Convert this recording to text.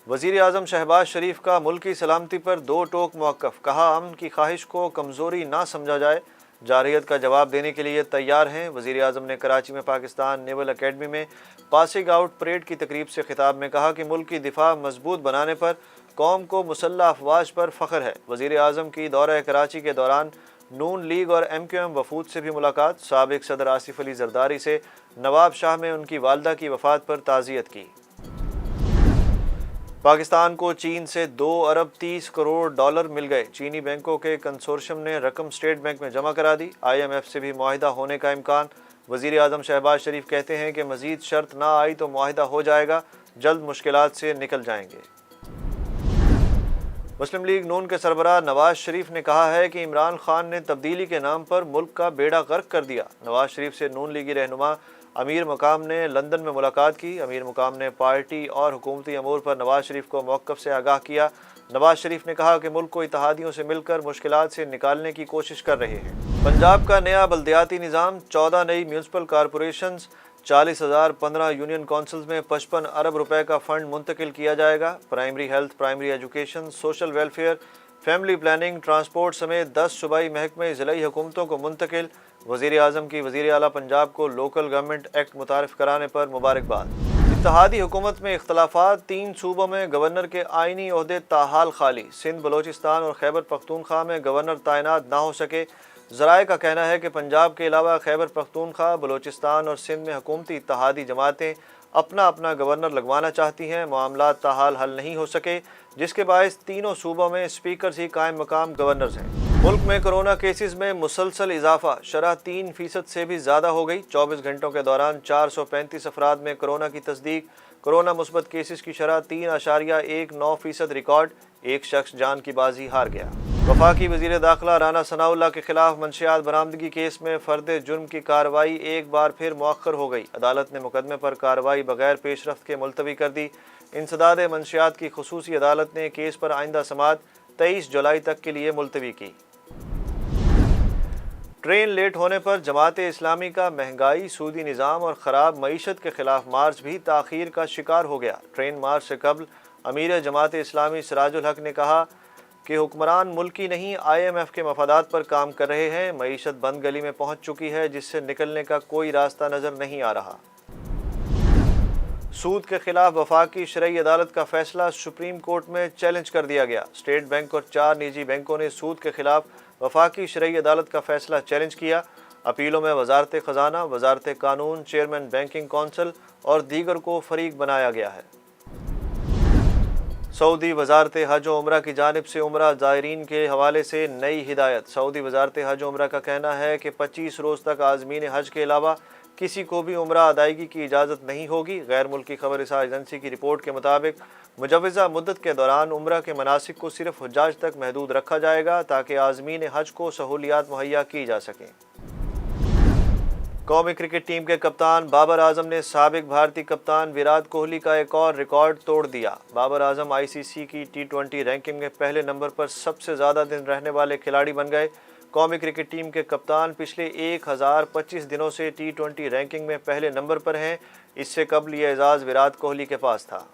वज़ीर आज़म शहबाज शरीफ का मुल्की सलामती पर दो टोक मौक़िफ़, कहा अमन की ख्वाहिश को कमज़ोरी ना समझा जाए, जारहियत का जवाब देने के लिए तैयार हैं। वज़ीर आज़म ने कराची में पाकिस्तान नेवल अकेडमी में पासिंग आउट परेड की तकरीब से खिताब में कहा कि मुल्क की दिफा मजबूत बनाने पर कौम को मुसल्लह अफवाज पर फ़ख्र है। वज़ीर आज़म की दौरा कराची के दौरान नून लीग और MQM वफूद से भी मुलाकात, साबिक सदर आसिफ अली जरदारी से नवाब शाह में उनकी वालदा की वफ़ात पर ताज़ियत की। पाकिस्तान को चीन से 2 अरब 30 करोड़ डॉलर मिल गए। चीनी बैंकों के कंसोर्शियम ने रकम स्टेट बैंक में जमा करा दी। IMF से भी मुआहिदा होने का इम्कान। वज़ीर आज़म शहबाज शरीफ कहते हैं कि मज़ीद शर्त ना आई तो मुआहिदा हो जाएगा, जल्द मुश्किलात से निकल जाएंगे। मुस्लिम लीग नून के सरबराह नवाज शरीफ ने कहा है कि इमरान खान ने तब्दीली के नाम पर मुल्क का बेड़ा गर्क कर दिया। नवाज शरीफ से नून लीगी रहनुमा अमीर मकाम ने लंदन में मुलाकात की। अमीर मकाम ने पार्टी और हुकूमती अमूर पर नवाज शरीफ को मौक़िफ़ से आगाह किया। नवाज शरीफ ने कहा कि मुल्क को इत्तेहादियों से मिलकर मुश्किलात से निकालने की कोशिश कर रहे हैं। पंजाब का नया बल्दियाती निज़ाम, 14 नई म्यूनसिपल कॉरपोरेशंस, 40,015 यूनियन काउंसिल्स में 55 अरब रुपए का फ़ंड मुंतकिल किया जाएगा। Primary health, primary education, social welfare, family planning, transport समेत 10 सूबाई महकमे ज़िलाई हुकूमतों को मुंतकिल। वज़ीर आज़म की वज़ीर आला पंजाब को लोकल गवर्नमेंट एक्ट मुतारिफ कराने पर मुबारकबाद। इत्तेहादी हुकूमत में इख्तलाफात, 3 सूबों में गवर्नर के आइनी ओहदे ताहाल खाली। सिंध, बलोचिस्तान और खैबर पख्तूनख्वा में गवर्नर तैनात ना हो सके। ज़राए का कहना है कि पंजाब के अलावा खैबर पख्तूनख्वा, बलोचिस्तान और सिंध में हुकूमती इत्तेहादी जमातें अपना अपना गवर्नर लगवाना चाहती हैं। मामलात ताहाल हल नहीं हो सके, जिसके बायस तीनों सूबों में स्पीकर्स ही कायम मकाम गवर्नर्स हैं। मुल्क में कोरोना केसेस में मुसलसल इजाफा, शरह 3% से भी ज़्यादा हो गई। 24 घंटों के दौरान 435 अफराद में कोरोना की तस्दीक। कोरोना मुस्बत केसेस की शरह 3.19% रिकॉर्ड। एक शख्स जान की बाजी हार गया। वफाकी वज़ीर दाखिला राना सनाउल्लाह के खिलाफ मंशियात बरामदगी केस में फ़र्द जुर्म की कार्रवाई एक बार फिर मुअख्खर हो गई। अदालत ने मुकदमे पर कार्रवाई बगैर पेशरफ्त के मुलतवी कर दी। इंसदाद मंशियात की खुसूसी अदालत ने केस पर आइंदा समाअत 23 जुलाई तक के लिए मुलतवी की। ट्रेन लेट होने पर जमात इस्लामी का महंगाई, सूदी निज़ाम और ख़राब मईशत के खिलाफ मार्च भी ताख़ीर का शिकार हो गया। ट्रेन मार्च से कबल अमीर जमात इस्लामी सिराजुल हक ने कहा कि हुक्मरान मुल्की नहीं, IMF के मफादात पर काम कर रहे हैं। मईशत बंद गली में पहुँच चुकी है, जिससे निकलने का कोई रास्ता नज़र नहीं आ रहा। सूद के खिलाफ वफाकी शरई अदालत का फैसला सुप्रीम कोर्ट में चैलेंज कर दिया गया। स्टेट बैंक और 4 निजी बैंकों ने सूद के खिलाफ वफाकी शरई अदालत का फैसला चैलेंज किया। अपीलों में वजारत ख़जाना, वजारत कानून, चेयरमैन बैंकिंग कौंसिल और दीगर को फरीक बनाया गया है। सऊदी वजारत हज और उम्रा की जानिब से उम्रा ज़ायरीन के हवाले से नई हिदायत। सऊदी वजारत हज और उम्रा का कहना है कि 25 रोज़ तक आज़मीन हज के अलावा किसी को भी उम्रा अदायगी की इजाज़त नहीं होगी। गैर मुल्की खबर रसा एजेंसी की रिपोर्ट के मुताबिक मुजव्वज़ा मुद्दत के दौरान उम्रा के मनासिक को सिर्फ हुज्जाज तक महदूद रखा जाएगा, ताकि आज़मीन हज को सहूलियात मुहैया की जा सकें। कौमी क्रिकेट टीम के कप्तान बाबर आजम ने साबिक भारतीय कप्तान विराट कोहली का एक और रिकॉर्ड तोड़ दिया। बाबर आजम ICC की T20 रैंकिंग में पहले नंबर पर सबसे ज़्यादा दिन रहने वाले खिलाड़ी बन गए। कौमी क्रिकेट टीम के कप्तान पिछले 1025 दिनों से T20 रैंकिंग में पहले नंबर पर हैं। इससे कबल ये एजाज़ विराट कोहली के पास था।